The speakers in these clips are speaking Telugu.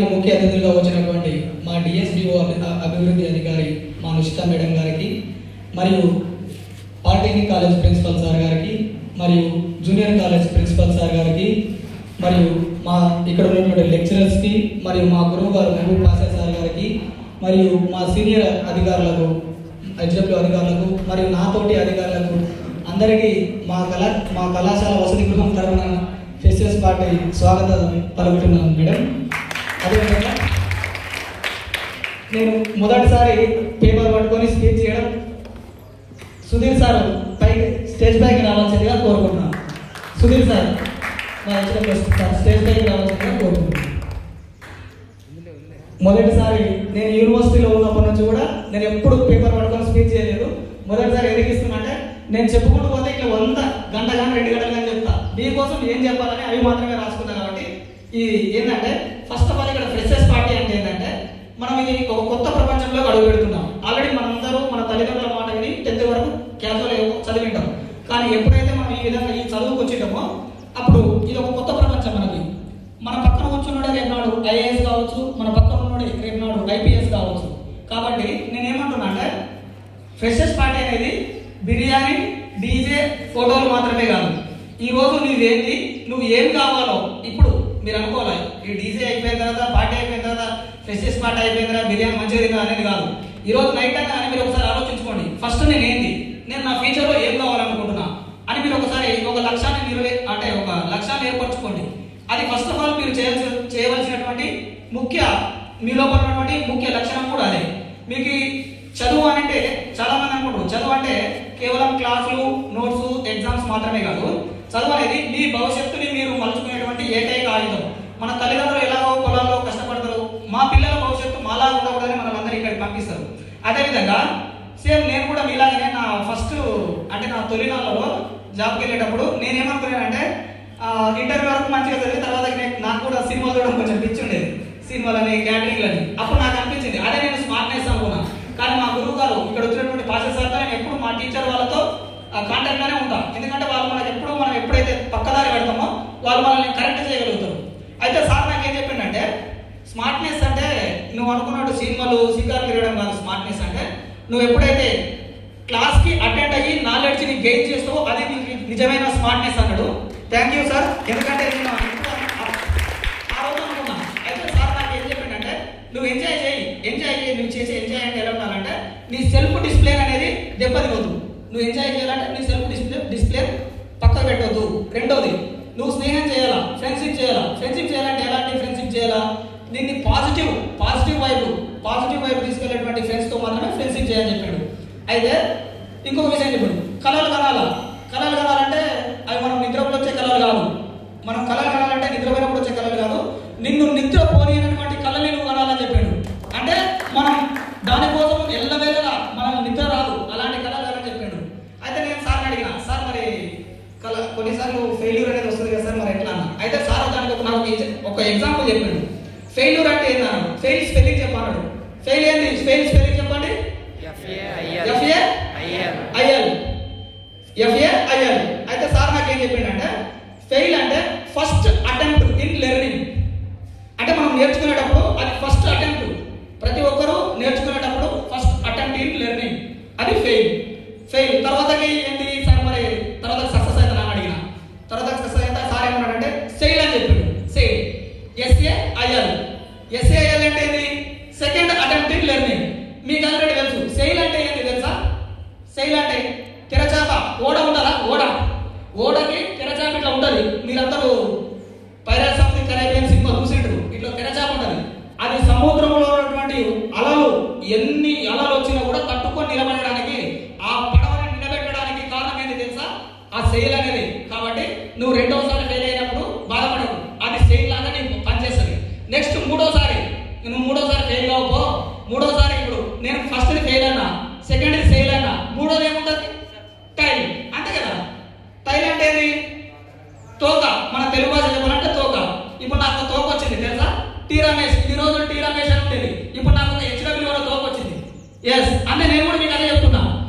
కార్యక్రమానికి ముఖ్య అతిథులుగా వచ్చినటువంటి మా డిఎస్డిఓ అభివృద్ధి అధికారి మా నిషిత మేడం గారికి, మరియు పాలిటెక్నిక్ కాలేజ్ ప్రిన్సిపల్ సార్ గారికి, మరియు జూనియర్ కాలేజ్ ప్రిన్సిపల్ సార్ గారికి, మరియు మా ఇక్కడ ఉన్నటువంటి లెక్చరర్స్కి, మరియు మా గురువు గారు మహబూబ్ పాసా సార్ గారికి, మరియు మా సీనియర్ అధికారులకు, హెచ్డబ్ల్యూ అధికారులకు, మరియు నాతోటి అధికారులకు అందరికీ మా కళాశాల వసతి గృహం తరఫున ఫెస్టివల్స్ పార్టీ స్వాగతం పలుకుతున్నాను మేడం. అదేవిధంగా నేను మొదటిసారి పేపర్ పట్టుకొని స్పీచ్ చేయడం సుధీర్ సార్ స్టేజ్ పైకి రావాల్సిందిగా కోరుకుంటున్నాను. సుధీర్ సార్ మా స్టేజ్ పైకి రావాల్సిందిగా కోరుకుంటున్నాను. మొదటిసారి నేను యూనివర్సిటీలో ఉన్నప్పటి నుంచి కూడా నేను ఎప్పుడు పేపర్ పట్టుకొని స్పీచ్ చేయలేదు. మొదటిసారి ఎందుకు ఇస్తున్నా, నేను చెప్పుకుంటూ పోతే ఇట్లా 100 గంట కానీ 2 గంటలు కానీ చెప్తా. దీనికోసం ఏం చెప్పాలని అవి మాత్రమే రాసుకున్నా. కాబట్టి ఇది ఏంటంటే ఫస్ట్ ఆఫ్ ఆల్ ఇక్కడ ఫ్రెషర్స్ పార్టీ అంటే ఏంటంటే మనం ఇది ఒక కొత్త ప్రపంచంలో అడుగు పెడుతున్నాం. ఆల్రెడీ మనందరూ మన తల్లిదండ్రుల మాట విని 10th వరకు క్యాజువల్ చదివింటాం. కానీ ఎప్పుడైతే మనం ఈ విధంగా ఈ చదువుకు వచ్చేటమో అప్పుడు ఇది ఒక కొత్త ప్రపంచం మనకి. మన పక్కన కూర్చున్నాడే రేపు నాడు ఐఏఎస్ కావచ్చు, మన పక్కన ఉన్నాడే రేపు నాడు ఐపీఎస్ కావచ్చు. కాబట్టి నేనేమంటున్నా అంటే ఫ్రెషర్స్ పార్టీ అనేది బిర్యానీ, డీజే, ఫోటోలు మాత్రమే కాదు. ఈ రోజు నువ్వేంటి, నువ్వు ఏం కావాలో ఇప్పుడు మీరు అనుకోవాలి. ఈ డీజే అయిపోయిన తర్వాత, పార్టీ అయిపోయిన తర్వాత, ఫ్రెషర్స్ పార్టీ అయిపోయిన తర్వాత బిర్యానీ మంచిగా తిన్నా అనేది కాదు. ఈ రోజు నైట్ అయినా కానీ మీరు ఒకసారి ఆలోచించుకోండి. ఫస్ట్ నేనేంటి, నేను నా ఫ్యూచర్లో ఏం కావాలనుకుంటున్నా అని మీరు ఒకసారి ఒక లక్ష్యాన్ని ఏర్పరచుకోండి. అది ఫస్ట్ ఆఫ్ ఆల్ మీరు చేయవలసినటువంటి మీ లోపల ఉన్నటువంటి ముఖ్య లక్షణం కూడా అదే. మీకు చదువు అంటే చాలా మంది అనుకుంటారు చదువు అంటే కేవలం క్లాసులు, నోట్స్, ఎగ్జామ్స్ మాత్రమే కాదు. చదువు అనేది మీ భవిష్యత్తుని మీరు మలుచుకునేటువంటి ఏకైక ఆయుధం. మన తల్లిదండ్రులు ఎలాగో పొలాల్లో కష్టపడతారు, మా పిల్లల భవిష్యత్తు మాలా ఉండకూడదని మనల్ని ఇక్కడికి పంపిస్తారు. అదేవిధంగా సేమ్ నేను కూడా మీలాగానే నా తొలి నాళ్ళలో జాబ్కి వెళ్ళేటప్పుడు నేనేమనుకున్నానంటే ఇంటర్వ్యూ వరకు మంచిగా చదివి తర్వాత నాకు కూడా సినిమాలు చూడడం కొంచెం పిచ్చి ఉండేది, సినిమాలని, క్యాటరింగ్లని. అప్పుడు నాకు అనిపించింది అదే నేను స్మార్ట్నెస్ అనుకున్నాను. కానీ మా గురువు గారు ఇక్కడ వచ్చినటువంటి పాసెస్ సార్తో నేను ఎప్పుడు మా టీచర్ వాళ్ళతో కాంటాక్ట్ గానే ఉంటాం. ఎందుకంటే వాళ్ళు మనం ఎప్పుడైతే పక్కదారి పెడతామో వాళ్ళు మనల్ని కరెక్ట్ చేయగలుగుతారు. అయితే సార్ నాకు ఏం చెప్పిండంటే స్మార్ట్నెస్ అంటే నువ్వు అనుకున్నట్టు సినిమాలు షికారు తిరగడం కాదు. స్మార్ట్నెస్ అంటే నువ్వు ఎప్పుడైతే క్లాస్కి అటెండ్ అయ్యి నాలెడ్జ్ని గెయిన్ చేస్తావో అది నిజమైన స్మార్ట్నెస్ అన్నాడు. Thank you sir. ఎందుకంటే నేను ఆ రోజు అనుకున్నా. అయితే సార్ నాకు ఏం చెప్పిండంటే నువ్వు ఎంజాయ్ చేయి, నువ్వు చేసి ఎంజాయ్ అంటే ఎలా ఉండాలంటే నీ సెల్ఫ్ డిస్ప్లే అనేది దెబ్బతినొద్దు. నువ్వు ఎంజాయ్ చేయాలంటే నీ సెల్ఫ్ డిస్ప్లే పక్కన పెట్టవద్దు. రెండోది, నువ్వు స్నేహం చేయాలా, ఫ్రెండ్షిప్ చేయాలంటే ఎలాంటి ఫ్రెండ్షిప్ చేయాలా, దీన్ని పాజిటివ్ వైపు తీసుకెళ్ళేటువంటి ఫ్రెండ్స్తో మాత్రమే ఫ్రెండ్షిప్ చేయాలని చెప్పాడు. అయితే ఇంకొక విషయం చెప్పాడు, కళలు కనాలంటే అవి మనం నిద్రపోయి వచ్చే కళలు కాదు. మనం కళలు కనాలంటే నిద్రపోయినప్పుడు వచ్చే కళలు కాదు, నిన్ను నిద్ర పోనీయనటువంటి కళని నువ్వు కనాలని చెప్పాడు. అంటే మనం దానికోసం ఎల్లవేళలా మనం నిద్ర రాదు, అలాంటి కళలు కలని చెప్పాడు. అయితే నేను సార్ని అడిగిన, సార్ మరి కొన్నిసార్లు ఫెయిల్యూర్ అనేది వస్తుంది కదా సార్, మరి ఎట్లా అన్నా. అయితే సార్ దానికి నాకు ఒక ఎగ్జాంపుల్ చెప్పాడు. ఫెయిల్యూర్ అంటే ఏంటన్నాడు, ఫెయిల్ స్పెల్లింగ్ చెప్పన్నాడు. ఫెయిల్ స్పెల్లింగ్ చెప్పండి. FAIL. అయితే సార్ నాకు ఏం చెప్పిండంటే ఫెయిల్ అంటే ఫస్ట్ అటెంప్ట్ ఇన్ లెర్నింగ్. అంటే మనం నేర్చుకునేటప్పుడు అది ఫస్ట్ అటెంప్ట్. ప్రతి ఒక్కరూ నేర్చుకునేటప్పుడు ఫస్ట్ అటెంప్ట్ ఇన్ లెర్నింగ్, అది ఫెయిల్. తర్వాతకి ఏంటి సార్, మరి తర్వాత సక్సెస్ అవుతా అని అడిగిన. తర్వాత సక్సెస్ అయితే సార్ ఏమన్నాడంటే సెయిల్ అని చెప్పాడు. SAIL అంటే ఏంటి, సెకండ్ అటెంప్ట్ ఇన్ లెర్నింగ్. మీకు ఆల్రెడీ తెలుసు సెయిల్ అంటే ఏంటి తెలుసా? సెయిల్ అంటే తెరచాప, ఓడ ఉంటుందా, ఓడకి తెరచాప ఇట్లా ఉంటుంది. మీరందరూ pirates of the Caribbean cinema చూసిండ్రు, ఇట్లా తెరచాప ఉంటుంది. అది సముద్రంలో ఉన్నటువంటి అలలు, ఎన్ని అలలు వచ్చినా కూడా తట్టుకొని నిలబడడానికి, ఆ పడవని నిలబెట్టడానికి కారణం ఏంటి తెలుసా? ఆ సెయిల్ అనేది. కాబట్టి నువ్వు రెండోసారి ఫెయిల్ అయినప్పుడు బాధపడకు, అది సెయిల్ లాగా నీకు పనిచేస్తుంది. నెక్స్ట్ నువ్వు మూడోసారి ఫెయిల్ కావో, మూడోసారి ఇప్పుడు నేను ఫస్ట్ ఫెయిల్ అన్నా, సెకండ్ ఫెయిల్ అన్నా, మూడోది ఏముంటుంది, టైల్. అంతే కదా. టైల్ అంటే ఏంది, తోక. మన తెలుగు భాష చెప్పాలంటే తోక. ఇప్పుడు నాకు తోక వచ్చింది తెలుసా, టీ రమేష్. ఈ రోజు టీ రమేష్ అని ఉండేది, ఇప్పుడు నాకు HW తోక వచ్చింది. అంటే నేను కూడా మీకు అదే చెప్తున్నా,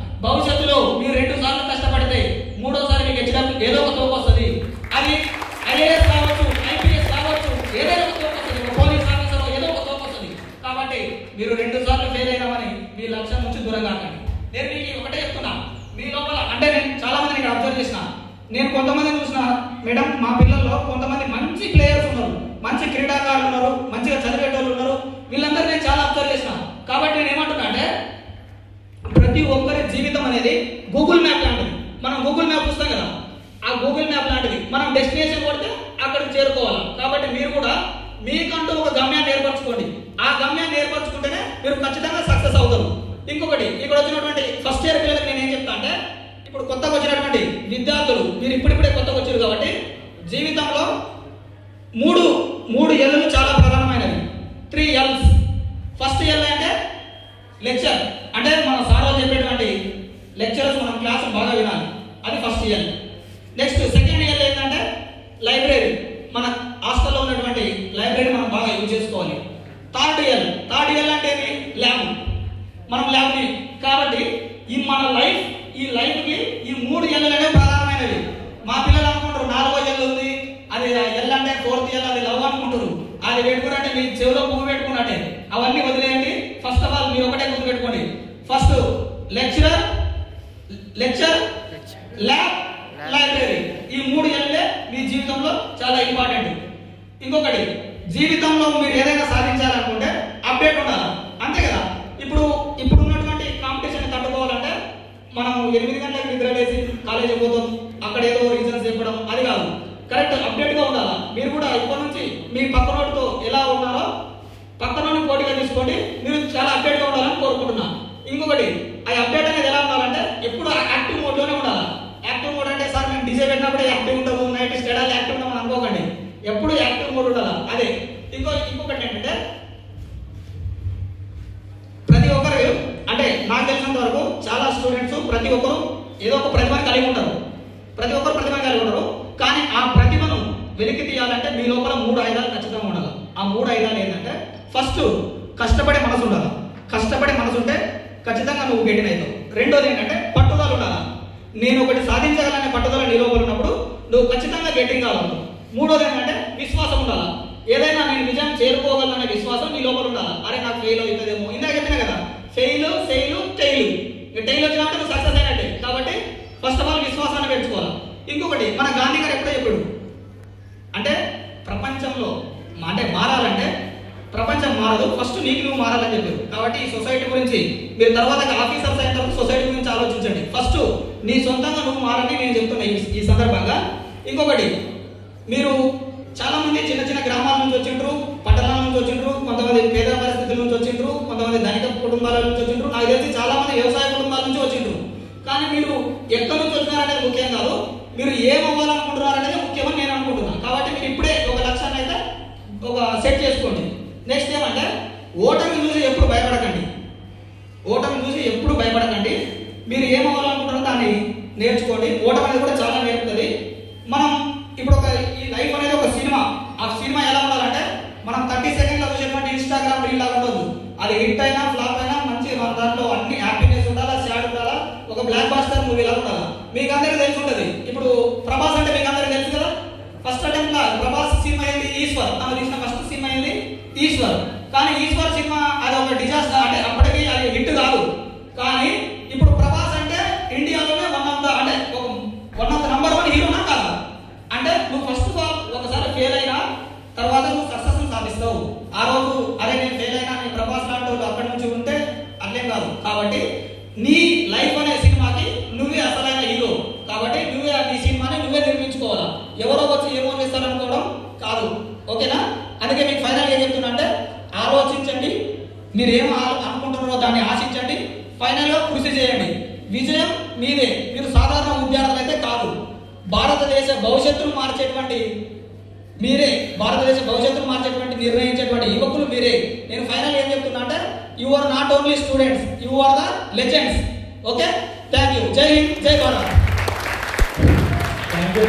భవిష్యత్తులో మీరు 2 సార్లు కష్టపడితే మూడోసారి మీకు HW ఏదో ఒక తోక వస్తుంది. అది IAS కావచ్చు, IPS కావచ్చు, ఏదైనా ఒక తోక వస్తుంది. పోలీస్ ఆఫీసర్ ఏదో నేను కొంతమంది చూసిన మేడం, మా పిల్లల్లో కొంతమంది మంచి ప్లేయర్స్ ఉన్నారు, మంచి క్రీడాకారులు ఉన్నారు, మంచిగా చదివేటోళ్ళు ఉన్నారు. వీళ్ళందరూ నేను చాలా అబ్జర్వ్ చేసిన. కాబట్టి నేను ఏమంటున్నా అంటే ప్రతి ఒక్కరి జీవితం అనేది గూగుల్ మ్యాప్ లాంటిది. మనం గూగుల్ మ్యాప్ చూస్తాం కదా, ఆ గూగుల్ మ్యాప్ లాంటిది. మనం డెస్టినేషన్ కొడితే అక్కడికి చేరుకోవాలి. కాబట్టి మీరు కూడా మీకంటూ ఒక గమ్యాన్ని ఏర్పరచుకోండి. ఆ గమ్యాన్ని ఏర్పరచుకుంటేనే మీరు ఖచ్చితంగా సక్సెస్ అవుతారు. ఇంకొకటి, ఇక్కడ వచ్చినటువంటి ఫస్ట్ ఇయర్ పిల్లలకు నేను ఏం చెప్తా అంటే, ఇప్పుడు కొత్తగా వచ్చినటువంటి విద్యార్థులు, మీరు ఇప్పుడిప్పుడే కొత్తగా వచ్చారు కాబట్టి జీవితంలో మూడు ఎల్లు చాలా ప్రధానమైనవి. 3 L's. ఫస్ట్ ఎల్ అంటే లెక్చర్, అంటే మన సార్ వాళ్ళు చెప్పేటువంటి లెక్చరర్స్ మనం క్లాస్ బాగా వినాలి, అది first L. Next second L ఏంటంటే లైబ్రరీ, మన హాస్టల్లో ఉన్నటువంటి లైబ్రరీ మనం బాగా యూజ్ చేసుకోవాలి. థర్డ్ ఎల్ అంటే ల్యాబ్, మనం ల్యాబ్ని. కాబట్టి మన ఈ లైఫ్కి ఈ 3 ఎల్ అనేవి ప్రధానమైనవి. మా పిల్లలు అనుకుంటారు 4వ ఎల్ ఉంది, అది ఎల్ అంటే 4th ఎల్, అది లవ్ అనుకుంటారు. అది పెట్టుకున్నట్టే మీ చెవిలో పువ్వు పెట్టుకున్నట్టే. అవన్నీ వదిలేయండి. ఫస్ట్ ఆఫ్ ఆల్ మీరు ఒకటే గుర్తు పెట్టుకోండి, ఫస్ట్ లెక్చర్, ల్యాబ్, లైబ్రరీ. ఈ 3 ఎల్లే మీ జీవితంలో చాలా ఇంపార్టెంట్. ఇంకొకటి, జీవితంలో మీరు ఏదైనా సాధించాలనుకుంటే అప్డేట్ ఉండాలి, అంతే కదా. ఇప్పుడు ఉన్నటువంటి కాంపిటీషన్ తట్టుకోవాలంటే మనం 8 గంటలకు నిద్ర లేసి కాలేజీకి పోతాం, అక్కడ ఏదో రీజన్స్ చెప్పడం, అది కాదు. కరెక్ట్ అప్డేట్ గా ఉండాలా. మీరు కూడా ఇప్పటి నుంచి మీ పక్కనోడితో ఎలా ఉన్నారో పక్కనోడిని పోటీగా తీసుకోండి. మీరు చాలా అప్డేట్ గా ఉండాలని కోరుకుంటున్నా. ఇంకొకటి, ఆ అప్డేట్ అనేది ఎలా ఉండాలంటే ఎప్పుడు యాక్టివ్ మోడ్ లోనే ఉండాలి. యాక్టివ్ మోడ్ అంటే సార్ మేము డిజే పెట్టినప్పుడు యాక్టివ్ ఉంటాము, నైట్ స్టడీ యాక్టివ్ ఉంటాము అనుకోకండి, ఎప్పుడు యాక్టివ్ మోడ్ ఉండాలి. అదే ఇంకొకటి ఏంటంటే ప్రతి ఒక్కరు, అంటే నాకు తెలిసినంత వరకు చాలా స్టూడెంట్స్ ప్రతి ఒక్కరు ఏదో ఒక ప్రతిభను కలిగి ఉంటారు. కానీ ఆ ప్రతిభను వెలికి తీయాలంటే మీ లోపల 3 ఆయుధాలు ఖచ్చితంగా ఉండాలి. ఆ 3 ఆయుధాలు ఏంటంటే, ఫస్ట్ కష్టపడే మనసు ఉండాలి. కష్టపడే మనసు ఉంటే ఖచ్చితంగా నువ్వు గెటిన్ అవుతావు. రెండోది ఏంటంటే పట్టుదల ఉండాలి. నేను ఒకటి సాధించగలనే పట్టుదల నీ లోపల ఉన్నప్పుడు నువ్వు ఖచ్చితంగా గెటిన్ కావాలి. మూడోది ఏంటంటే విశ్వాసం ఉండాలి. ఏదైనా నేను నిజం చేరుకోగలనే విశ్వాసం నీ లోపల ఉండాలి. అరే నాకు ఫెయిల్ అవుతుందేమో, ఇందాక చెప్పినా కదా, ఫెయిల్ టెయిల్ వచ్చినప్పుడు నువ్వు సక్సెస్ అయినట్టే. కాబట్టి ఫస్ట్ ఆఫ్ ఆల్ విశ్వాసాన్ని పెంచుకోవాలి. ఇంకొకటి, మన గాంధీ గారు ఎప్పుడో చెప్పాడు అంటే ప్రపంచంలో అంటే మారాలంటే ప్రపంచం మారదు, ఫస్ట్ నీకు నువ్వు మారాలని చెప్పారు. కాబట్టి ఈ సొసైటీ గురించి మీరు తర్వాత ఆఫీసర్స్ అయిన తర్వాత సొసైటీ గురించి ఆలోచించండి. ఫస్ట్ నీ సొంతంగా నువ్వు మారని నేను చెప్తున్నా ఈ సందర్భంగా. ఇంకొకటి, మీరు చాలా మంది చిన్న చిన్న గ్రామాల నుంచి వచ్చిండ్రు, పట్టణాల నుంచి వచ్చిండ్రు, కొంతమంది పేద పరిస్థితుల నుంచి వచ్చిండ్రు, కొంతమంది ధనిక కుటుంబాల నుంచి వచ్చిండ్రు, నాకు తెలిసి చాలా మంది వ్యవసాయ కుటుంబాల నుంచి వచ్చిండ్రు. కానీ మీరు ఎక్కడి నుంచి వచ్చినారనేది ముఖ్యం కాదు, మీరు ఏం అవ్వాలనుకుంటున్నారు అనేది ముఖ్యమని నేను అనుకుంటున్నాను. కాబట్టి మీరు ఇప్పుడే ఒక లక్ష్యాన్ని అయితే ఒక సెట్ చేసుకోండి. నెక్స్ట్ ఏమంటే ఓటమి చూసి ఎప్పుడు భయపడకండి. మీరు ఏం అవ్వాలనుకుంటున్నారో దాన్ని నేర్చుకోండి. ఓటమి అనేది కూడా చాలా నేర్పుతుంది. మనం ఇప్పుడు ఈ లైఫ్ అనేది ఒక సినిమా. ఆ సినిమా ఎలా ఉండాలంటే మనం 30 సెకండ్లో చూసేటువంటి ఇన్స్టాగ్రామ్ రీల్ లాగా ఉండదు. అది హిట్ అయినా ఫ్లాప్ అయినా మంచి మన దాంట్లో అన్ని హ్యాపీనెస్ ఉండాలా, సాడ్ ఉండాలా, ఒక బ్లాక్ బాస్టర్ మూవీ లాగా ఉండాలా. మీకు అందరికీ తెలిసి ఉంటుంది. ఇప్పుడు ప్రభాస్ అంటే మీకు అందరికీ తెలుసు కదా. ఫస్ట్ అటెంప్ట్ లా ప్రభాస్ సినిమా అయింది ఈశ్వర్, తను తీసిన ఫస్ట్ సినిమా అయింది ఈశ్వర్. కానీ ఈశ్వర్ సినిమా అది ఒక డిజాస్టర్, అంటే అప్పటికి అది హిట్ కాదు. కానీ ఇప్పుడు ప్రభాస్ అంటే ఇండియాలోనే వన్ ఆఫ్ ద నంబర్ 1 హీరోనా కాదు. అంటే నువ్వు ఫస్ట్ ఆఫ్ ఆల్ ఒకసారి ఫెయిల్ అయినా తర్వాత నువ్వు సక్సెస్ సాధిస్తావు. ఆ రోజు అరే నేను ఫెయిల్ అయినా, నేను ప్రభాస్ లాంటి వాళ్ళు అక్కడి నుంచి ఉంటే అట్లేం కాదు. కాబట్టి నీ లైఫ్ అనే సినిమాకి నువ్వే అసలైన హీరో. కాబట్టి నువ్వే నీ సినిమాని నువ్వే నిర్మించుకోవాలా. ఎవరో వచ్చి ఏమో చేస్తారనుకోవడం కాదు. ఓకేనా? అందుకే మీకు ఫైనల్ ఏం చెప్తున్నా అంటే ఆలోచించండి, మీరు ఏం అనుకుంటున్నారో దాన్ని ఆశించండి, ఫైనల్ గా కృషి చేయండి. విజయం మీదే. మీరు సాధారణ విద్యార్థులు అయితే కాదు. భారతదేశ భవిష్యత్తును మార్చేటువంటి నిర్ణయించేటువంటి యువకులు మీరే. నేను ఫైనల్ ఏం చెప్తున్నా అంటే you are not only students, you are the legends. Okay, thank you. జై హింద్, జై భారత్. Thank you.